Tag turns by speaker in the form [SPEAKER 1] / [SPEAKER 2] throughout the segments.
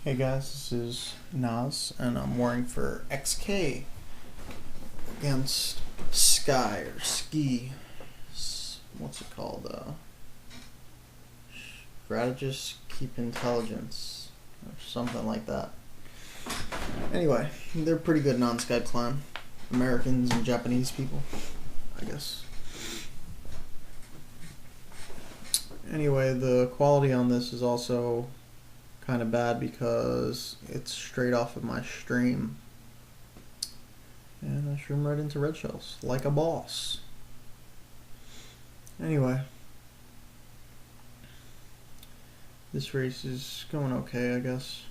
[SPEAKER 1] Hey guys, this is Nas, and I'm warring for XK against Sky or Ski. What's it called? Strategists keep intelligence or something like that. Anyway, they're pretty good non-Skype clan. Americans and Japanese people, I guess. Anyway, the quality on this is also kind of bad because it's straight off of my stream. And I stream right into red shells, like a boss. Anyway, this race is going okay, I guess.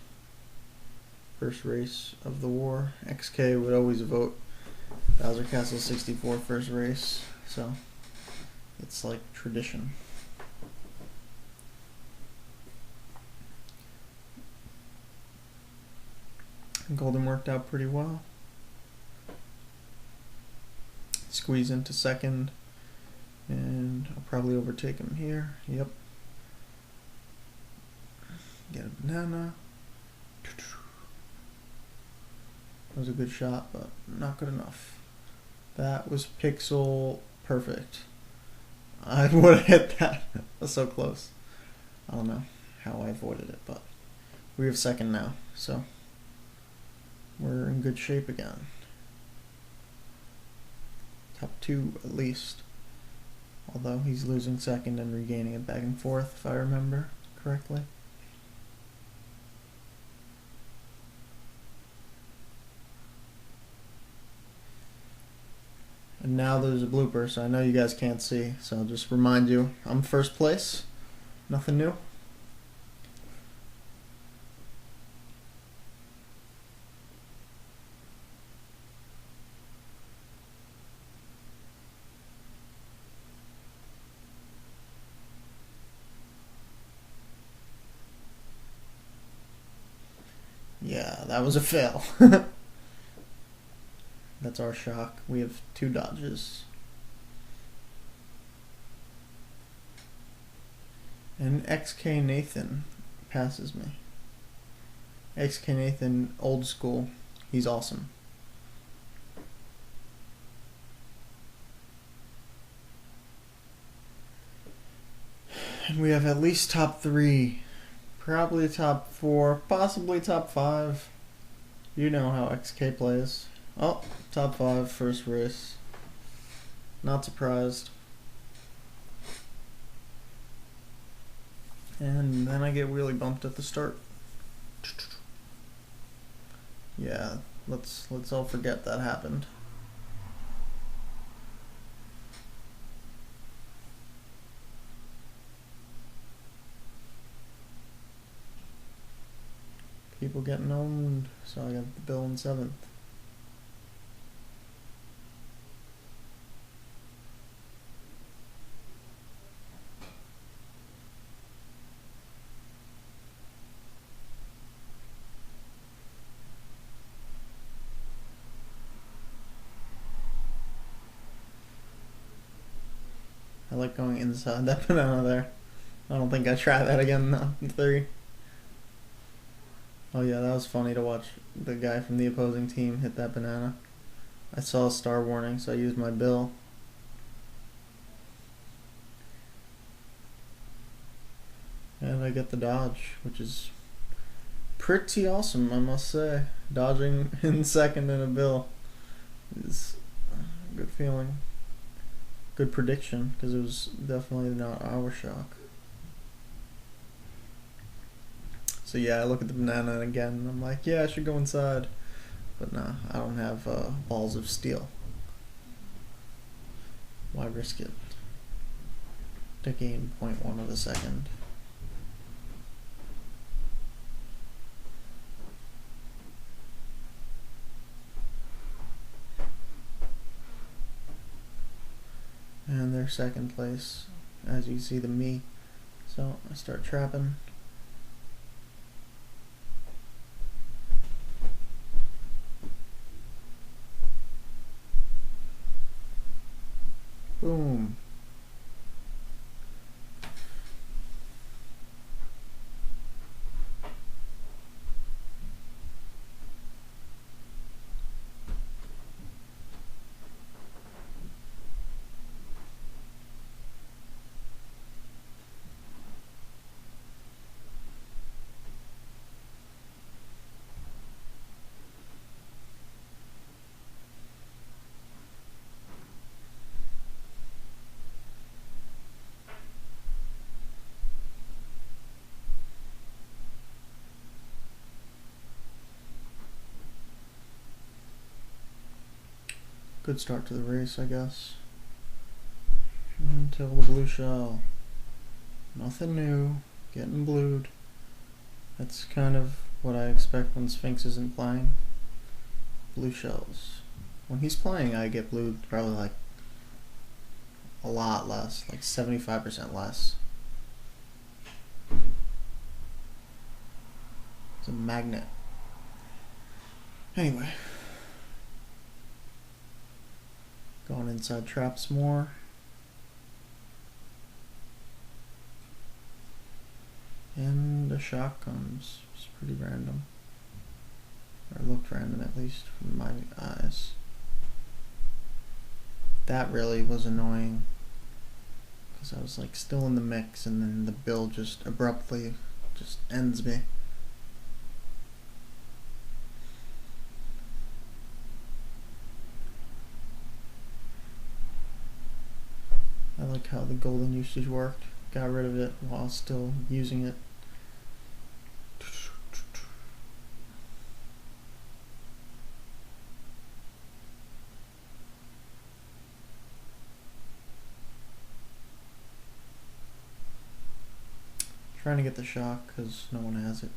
[SPEAKER 1] First race of the war. XK would always vote Bowser Castle 64 first race, so it's like tradition. Golden worked out pretty well. Squeeze into second, and I'll probably overtake him here. Yep. Get a banana. That was a good shot, but not good enough. That was pixel perfect. I would have hit that. That was so close. I don't know how I avoided it, but we have second now, so we're in good shape again. Top two at least. Although he's losing second and regaining it back and forth, if I remember correctly. And now there's a blooper, so I know you guys can't see, so I'll just remind you, I'm first place. Nothing new. Yeah, that was a fail. That's our shock. We have two dodges. And XK Nathan passes me. XK Nathan, old school. He's awesome. And we have at least top three. Probably top four. Possibly top five. You know how XK plays. Oh, top five, first race. Not surprised. And then I get wheelie bumped at the start. Yeah, let's all forget that happened. People getting owned, so I got the bill in seventh. I like going inside that banana there. I don't think I try that again in three. Oh yeah, that was funny to watch the guy from the opposing team hit that banana. I saw a star warning, so I used my bill. And I get the dodge, which is pretty awesome, I must say. Dodging in second in a bill is a good feeling. Good prediction, because it was definitely not our shock. So yeah, I look at the banana again, and I'm like, yeah, I should go inside. But nah, I don't have balls of steel. Why risk it? To gain 0.1 of a second. And they're second place, as you see the me. So I start trapping. Boom. Good start to the race, I guess. Until the blue shell. Nothing new. Getting blued. That's kind of what I expect when Sphinx isn't playing. Blue shells. When he's playing, I get blued probably like a lot less, like 75% less. It's a magnet. Anyway. Going inside traps more. And a shock comes. It's pretty random. Or looked random, at least from my eyes. That really was annoying. Because I was like still in the mix and then the bill just abruptly just ends me. I like how the golden usage worked. Got rid of it while still using it. Trying to get the shock because no one has it.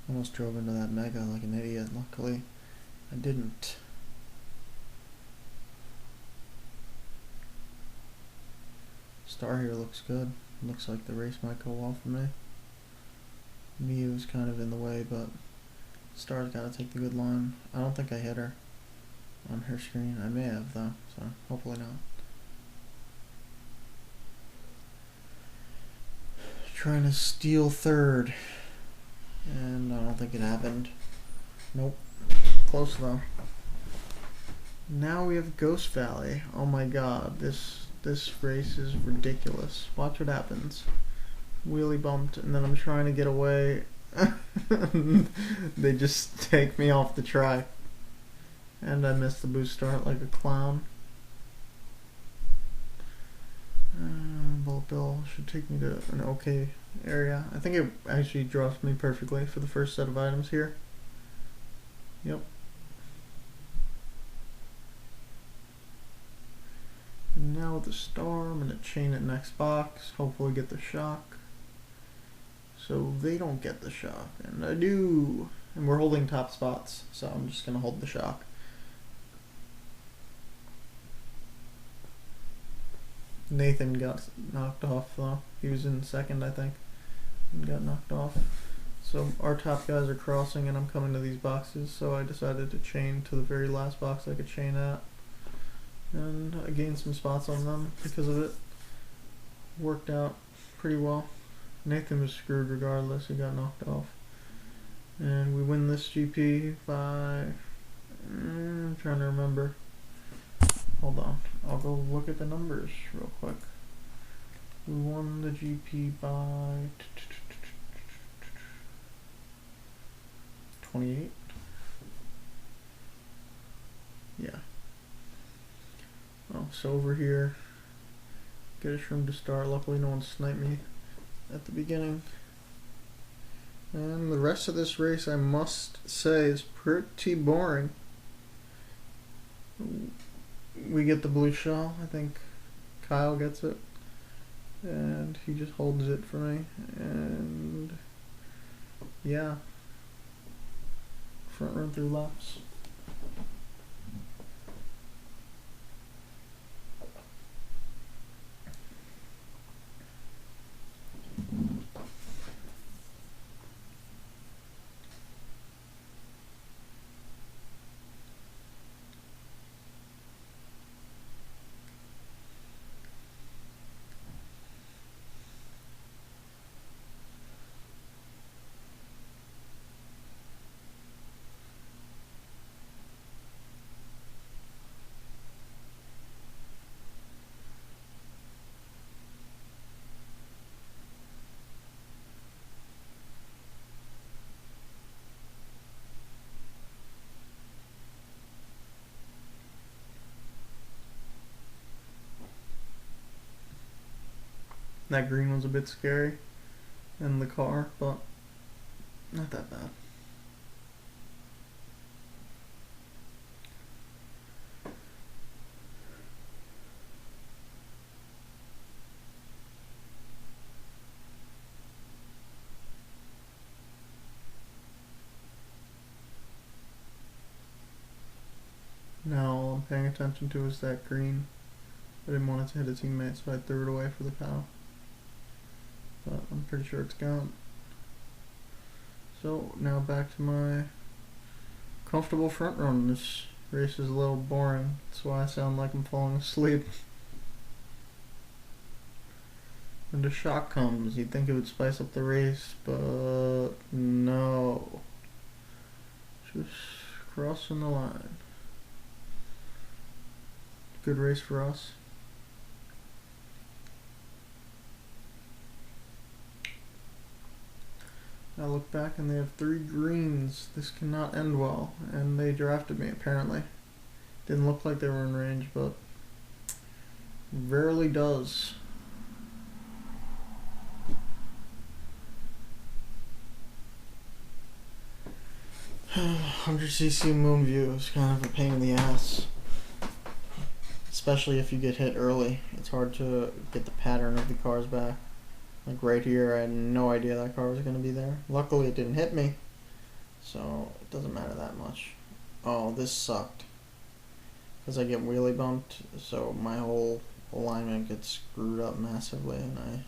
[SPEAKER 1] Almost drove into that mega like an idiot. Luckily, I didn't. Star here looks good. Looks like the race might go well for me. Miu's kind of in the way, but Star's got to take the good line. I don't think I hit her on her screen. I may have though, so hopefully not. Trying to steal third, and I don't think it happened. Nope. Close though. Now we have Ghost Valley. Oh my god, this race is ridiculous. Watch what happens. Wheelie bumped, and then I'm trying to get away. They just take me off the track. And I missed the boost start like a clown. Bullet Bill should take me to an okay area. I think it actually drops me perfectly for the first set of items here. Yep. And now with the star, I'm going to chain it next box. Hopefully get the shock. So they don't get the shock. And I do. And we're holding top spots. So I'm just going to hold the shock. Nathan got knocked off though. He was in second, I think, and got knocked off. So our top guys are crossing and I'm coming to these boxes, so I decided to chain to the very last box I could chain at. And I gained some spots on them because of it. Worked out pretty well. Nathan was screwed regardless, he got knocked off. And we win this GP by... I'm trying to remember. Hold on, I'll go look at the numbers real quick. We won the GP by 28. Yeah. Oh, so over here, get a shroom to start. Luckily no one sniped me at the beginning. And the rest of this race, I must say, is pretty boring. We get the blue shell. I think Kyle gets it, and he just holds it for me. And yeah, front run through laps. That green was a bit scary in the car, but Not that bad. Now all I'm paying attention to is that green. I didn't want it to hit a teammate, so I threw it away for the cow. But I'm pretty sure it's gone. So now back to my comfortable front run. This race is a little boring. That's why I sound like I'm falling asleep. When the shock comes, you'd think it would spice up the race, but no. Just crossing the line. Good race for us. I look back and they have 3 greens. This cannot end well. And they drafted me, apparently. Didn't look like they were in range, but rarely does. $100cc moon view is kind of a pain in the ass. Especially if you get hit early. It's hard to get the pattern of the cars back. Like right here, I had no idea that car was going to be there. Luckily it didn't hit me, so it doesn't matter that much. Oh, this sucked. Because I get wheelie bumped, so my whole alignment gets screwed up massively, and I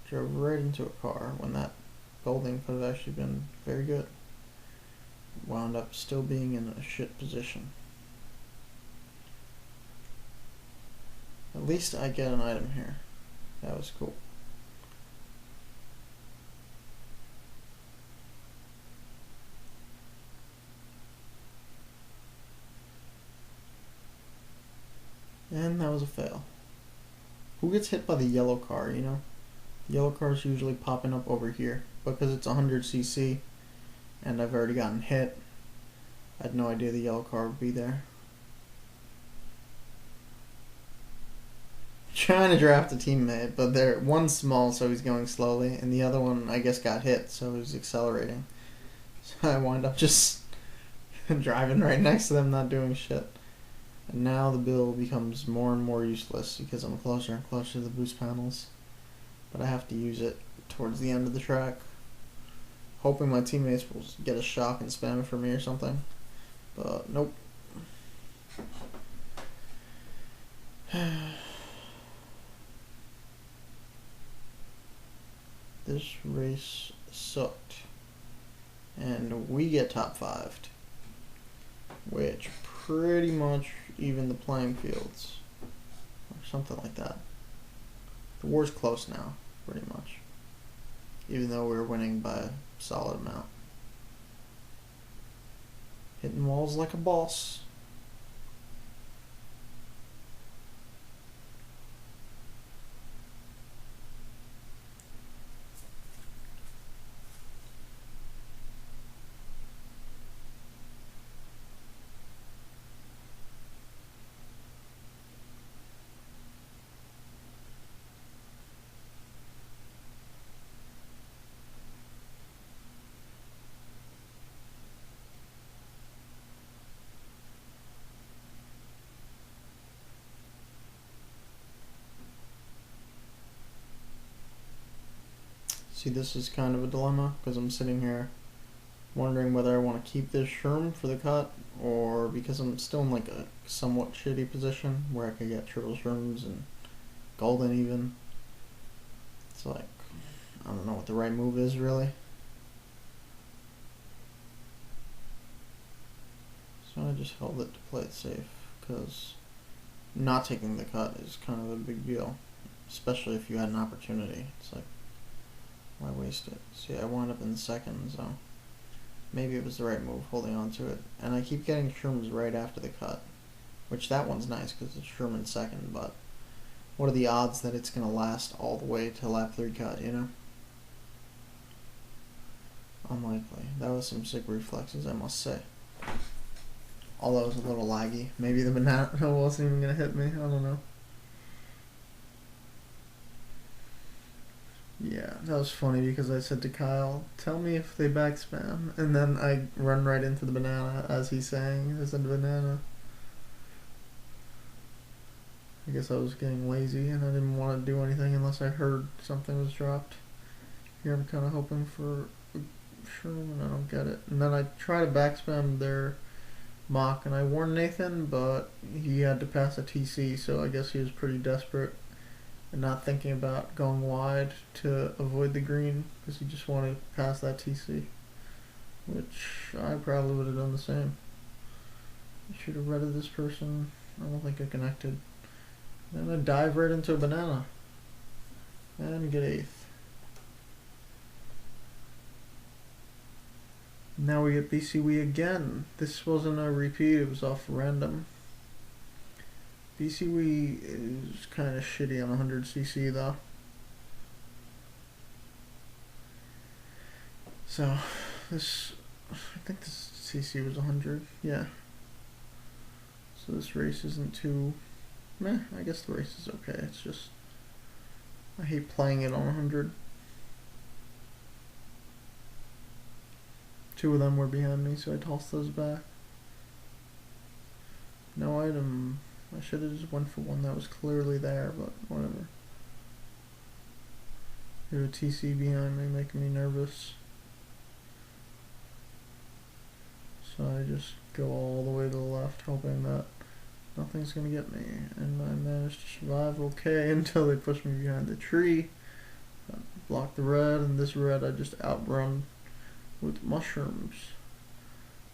[SPEAKER 1] drove right into a car when that building could have actually been very good. Wound up still being in a shit position. At least I get an item here. That was cool. And that was a fail. Who gets hit by the yellow car, you know? The yellow car is usually popping up over here. Because it's 100cc and I've already gotten hit, I had no idea the yellow car would be there. Trying to draft a teammate, but one's small, so he's going slowly, and the other one, I guess, got hit, so he's accelerating. So I wind up just driving right next to them, not doing shit. And now the bill becomes more and more useless because I'm closer and closer to the boost panels. But I have to use it towards the end of the track, hoping my teammates will get a shock and spam it for me or something. But nope. This race sucked. And we get top 5'd, which pretty much even the playing fields, or something like that. The war's close now, pretty much, even though we're winning by a solid amount. Hitting walls like a boss. See, this is kind of a dilemma because I'm sitting here wondering whether I want to keep this shroom for the cut, or because I'm still in like a somewhat shitty position where I could get triple shrooms and golden even. It's like, I don't know what the right move is really. So I just held it to play it safe because not taking the cut is kind of a big deal, especially if you had an opportunity. It's like, why waste it? See, I wound up in second, so maybe it was the right move holding on to it. And I keep getting shrooms right after the cut, which that one's nice because it's shroom in second, but what are the odds that it's going to last all the way to lap 3 cut, you know? Unlikely. That was some sick reflexes, I must say. Although it was a little laggy. Maybe the banana wasn't even going to hit me, I don't know. Yeah, that was funny because I said to Kyle, "Tell me if they back spam," and then I run right into the banana as he's saying, "There's a banana." I guess I was getting lazy and I didn't want to do anything unless I heard something was dropped. Here I'm kind of hoping for a Sherman and I don't get it. And then I try to backspam their mock and I warned Nathan, but he had to pass a TC, so I guess he was pretty desperate and not thinking about going wide to avoid the green because he just wanted to pass that TC, which I probably would have done the same. I should have read this person. I don't think I connected. Then I dive right into a banana and get 8th. Now we get BCW again. This wasn't a repeat, it was off random. BCW is kind of shitty on 100cc though. So, this, I think this CC was 100, yeah. So this race isn't too, meh, I guess the race is okay. It's just, I hate playing it on 100. 2 of them were behind me, so I tossed those back. No item. I should have just went for one that was clearly there, but whatever. There's a TC behind me making me nervous. So I just go all the way to the left, hoping that nothing's gonna get me. And I managed to survive okay until they pushed me behind the tree. Blocked the red, and this red I just outrun with mushrooms.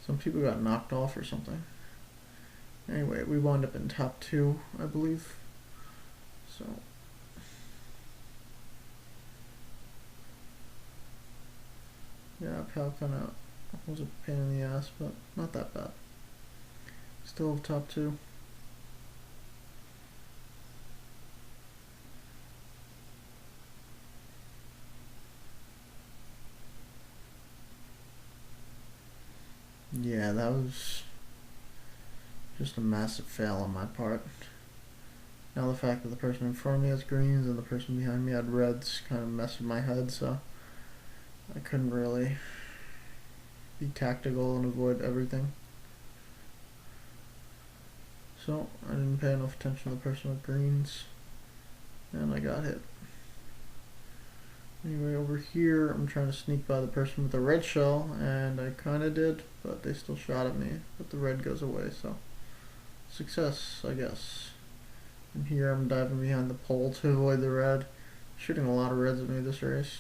[SPEAKER 1] Some people got knocked off or something. Anyway, we wound up in top 2, I believe. So yeah, Pal kinda was a pain in the ass, but not that bad. Still have top 2. Yeah, that was just a massive fail on my part. Now the fact that the person in front of me has greens and the person behind me had reds kind of messed with my head, so I couldn't really be tactical and avoid everything. So I didn't pay enough attention to the person with greens, and I got hit. Anyway, over here I'm trying to sneak by the person with the red shell, and I kinda did, but they still shot at me, but the red goes away, so success, I guess. And here I'm diving behind the pole to avoid the red. Shooting a lot of reds at me this race.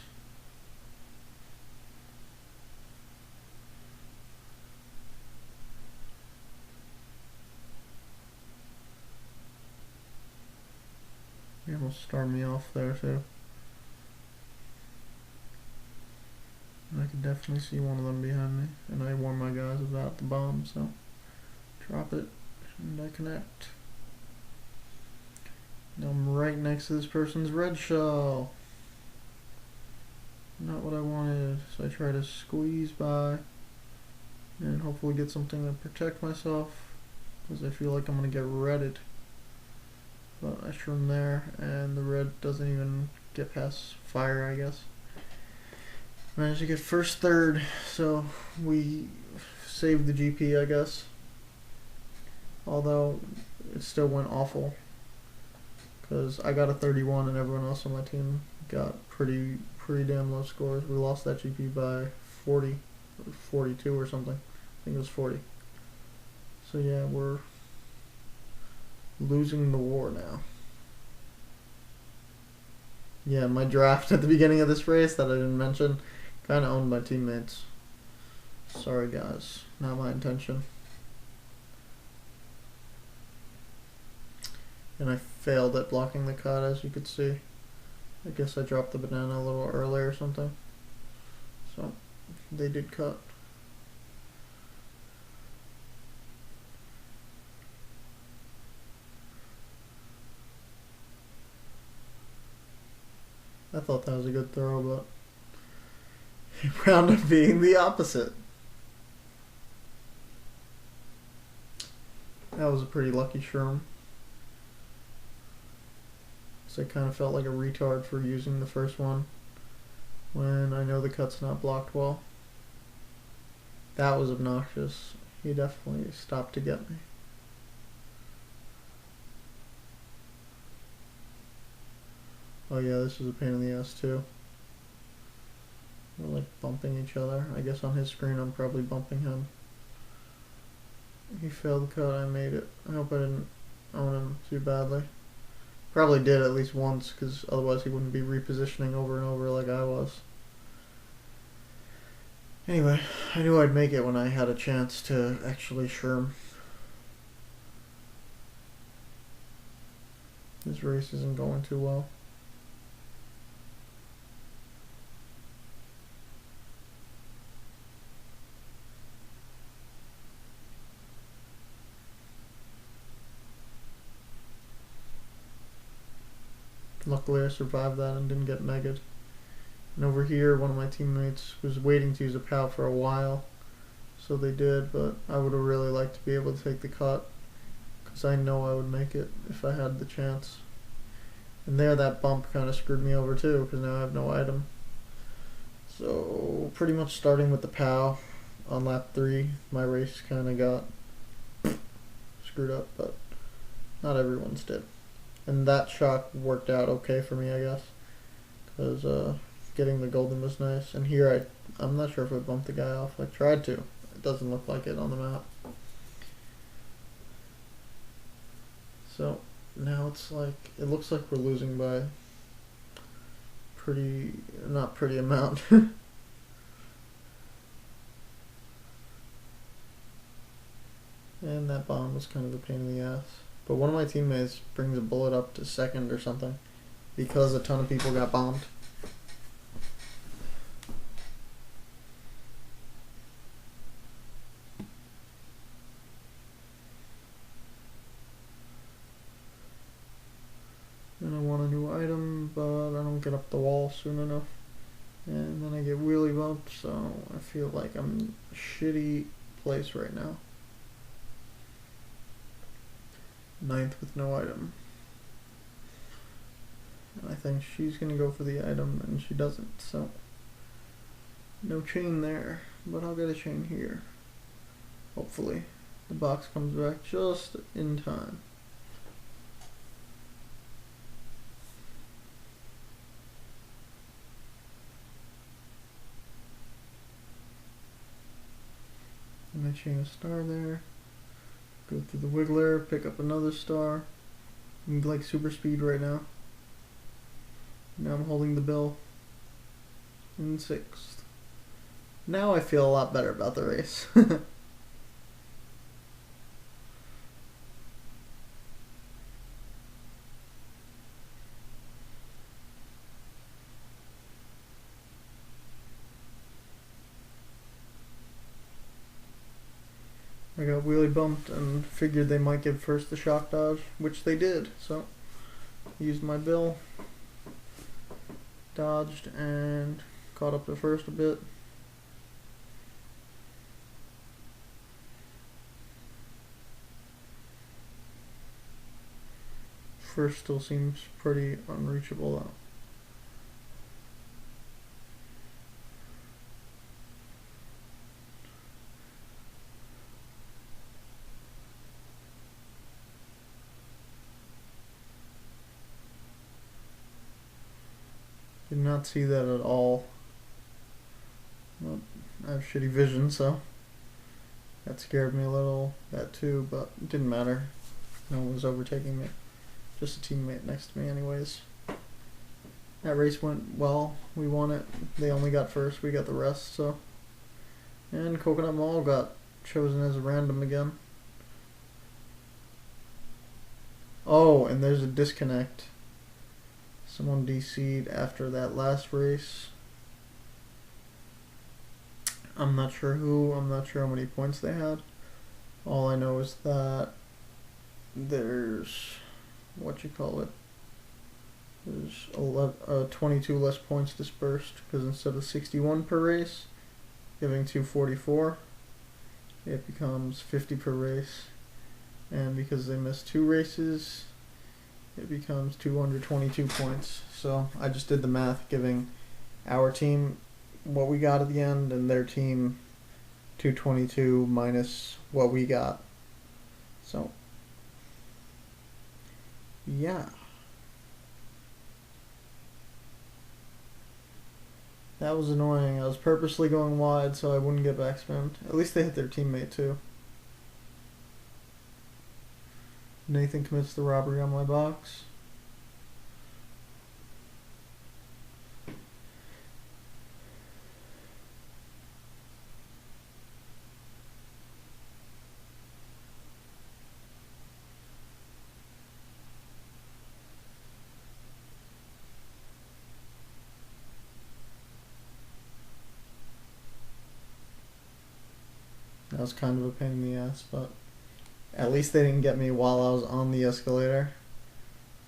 [SPEAKER 1] He almost started me off there too. And I can definitely see one of them behind me. And I warned my guys about the bomb, so drop it and I connect. Now I'm right next to this person's red shell. Not what I wanted, so I try to squeeze by and hopefully get something to protect myself, because I feel like I'm gonna get redded. But I shroom there, and the red doesn't even get past fire, I guess. Managed to get first, third, so we saved the GP, I guess. Although it still went awful, because I got a 31 and everyone else on my team got pretty damn low scores. We lost that GP by 40 or 42 or something. I think it was 40. So yeah, we're losing the war now. Yeah, my draft at the beginning of this race that I didn't mention kind of owned my teammates. Sorry guys, not my intention. And I failed at blocking the cut, as you could see. I guess I dropped the banana a little early or something. So they did cut. I thought that was a good throw, but it wound up being the opposite. That was a pretty lucky shroom. So I kind of felt like a retard for using the first one. when I know the cut's not blocked well. That was obnoxious. He definitely stopped to get me. Oh yeah, this is a pain in the ass too. We're like bumping each other. I guess on his screen I'm probably bumping him. He failed the cut, I made it. I hope I didn't own him too badly. Probably did at least once, because otherwise he wouldn't be repositioning over and over like I was. Anyway, I knew I'd make it when I had a chance to actually sherm. This race isn't going too well. Luckily I survived that and didn't get megged. And over here, one of my teammates was waiting to use a POW for a while, so they did, but I would have really liked to be able to take the cut, because I know I would make it if I had the chance. And there, that bump kind of screwed me over too, because now I have no item. So, pretty much starting with the POW on lap 3, my race kind of got screwed up, but not everyone's did. And that shock worked out okay for me, I guess, because getting the golden was nice. And here I'm not sure if I bumped the guy off. I tried to. It doesn't look like it on the map. So now it's like, it looks like we're losing by not pretty amount. And that bomb was kind of a pain in the ass. But one of my teammates brings a bullet up to second or something because a ton of people got bombed. And I want a new item, but I don't get up the wall soon enough. And then I get wheelie bumped, so I feel like I'm in a shitty place right now. 9th with no item. And I think she's gonna go for the item, and she doesn't, so no chain there, but I'll get a chain here. Hopefully the box comes back just in time. And I chain a star there. Go through the wiggler, pick up another star. I'm like super speed right now. Now I'm holding the bill in 6th. Now I feel a lot better about the race. I got wheelie bumped and figured they might give first the shock dodge, which they did. So, used my bill, dodged, and caught up to first a bit. First still seems pretty unreachable though. Did not see that at all. Well, I have shitty vision, so that scared me a little. That too, but it didn't matter. No one was overtaking me. Just a teammate next to me anyways. That race went well. We won it. They only got first. We got the rest, so. And Coconut Mall got chosen as a random again. Oh, and there's a disconnect. Someone DC'd after that last race. I'm not sure who, I'm not sure how many points they had. All I know is that there's, there's 22 less points dispersed, because instead of 61 per race, giving 244, it becomes 50 per race. And because they missed 2 races, it becomes 222 points. So I just did the math, giving our team what we got at the end, and their team 222 minus what we got. So, yeah. That was annoying. I was purposely going wide so I wouldn't get backspammed. At least they hit their teammate too. Nathan commits the robbery on my box. That was kind of a pain in the ass, but at least they didn't get me while I was on the escalator.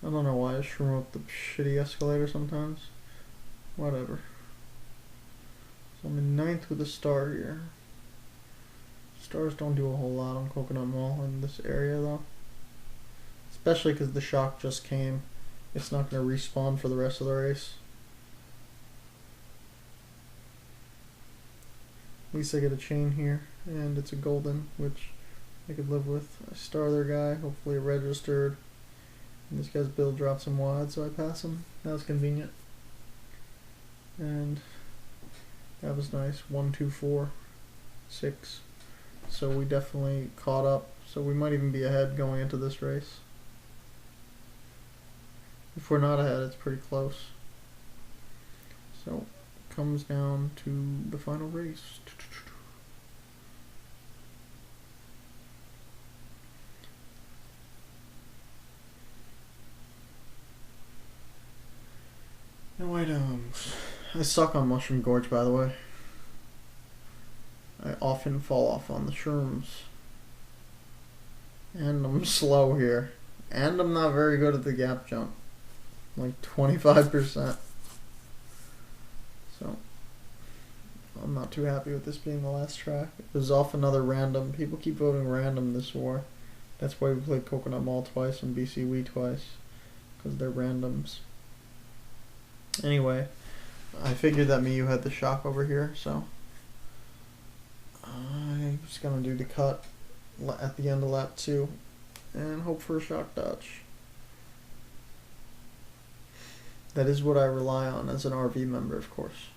[SPEAKER 1] I don't know why I shroom up the shitty escalator sometimes. Whatever. So I'm in 9th with a star here. Stars don't do a whole lot on Coconut Mall in this area though. Especially because the shock just came. It's not going to respawn for the rest of the race. At least I get a chain here, and it's a golden, which I could live with. I star their guy, hopefully registered. And this guy's build drops him wide, so I pass him. That was convenient. And that was nice. 1, 2, 4, 6. So we definitely caught up. So we might even be ahead going into this race. If we're not ahead, it's pretty close. So comes down to the final race. No items. I suck on Mushroom Gorge, by the way. I often fall off on the shrooms. And I'm slow here. And I'm not very good at the gap jump. Like 25%. So I'm not too happy with this being the last track. It was off another random. People keep voting random this war. That's why we played Coconut Mall twice and BCW twice. Because they're randoms. Anyway, I figured that Miyu had the shock over here, so I'm just gonna do the cut at the end of lap 2 and hope for a shock dodge. That is what I rely on as an RV member, of course.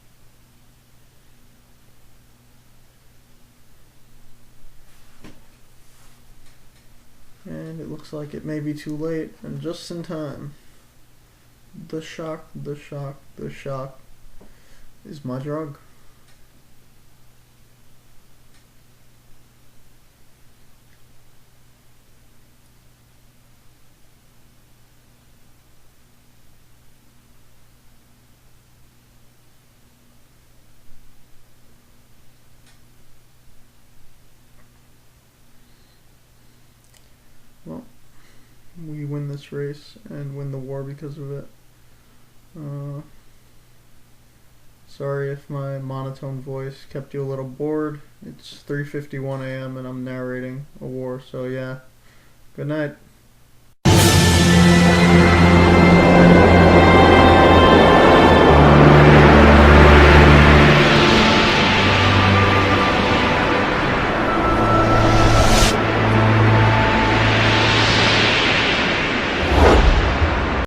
[SPEAKER 1] And it looks like it may be too late, and just in time. The shock, the shock, the shock is my drug. Well, we win this race and win the war because of it. Sorry if my monotone voice kept you a little bored. It's 3:51 a.m. and I'm narrating a war, so yeah. Good night.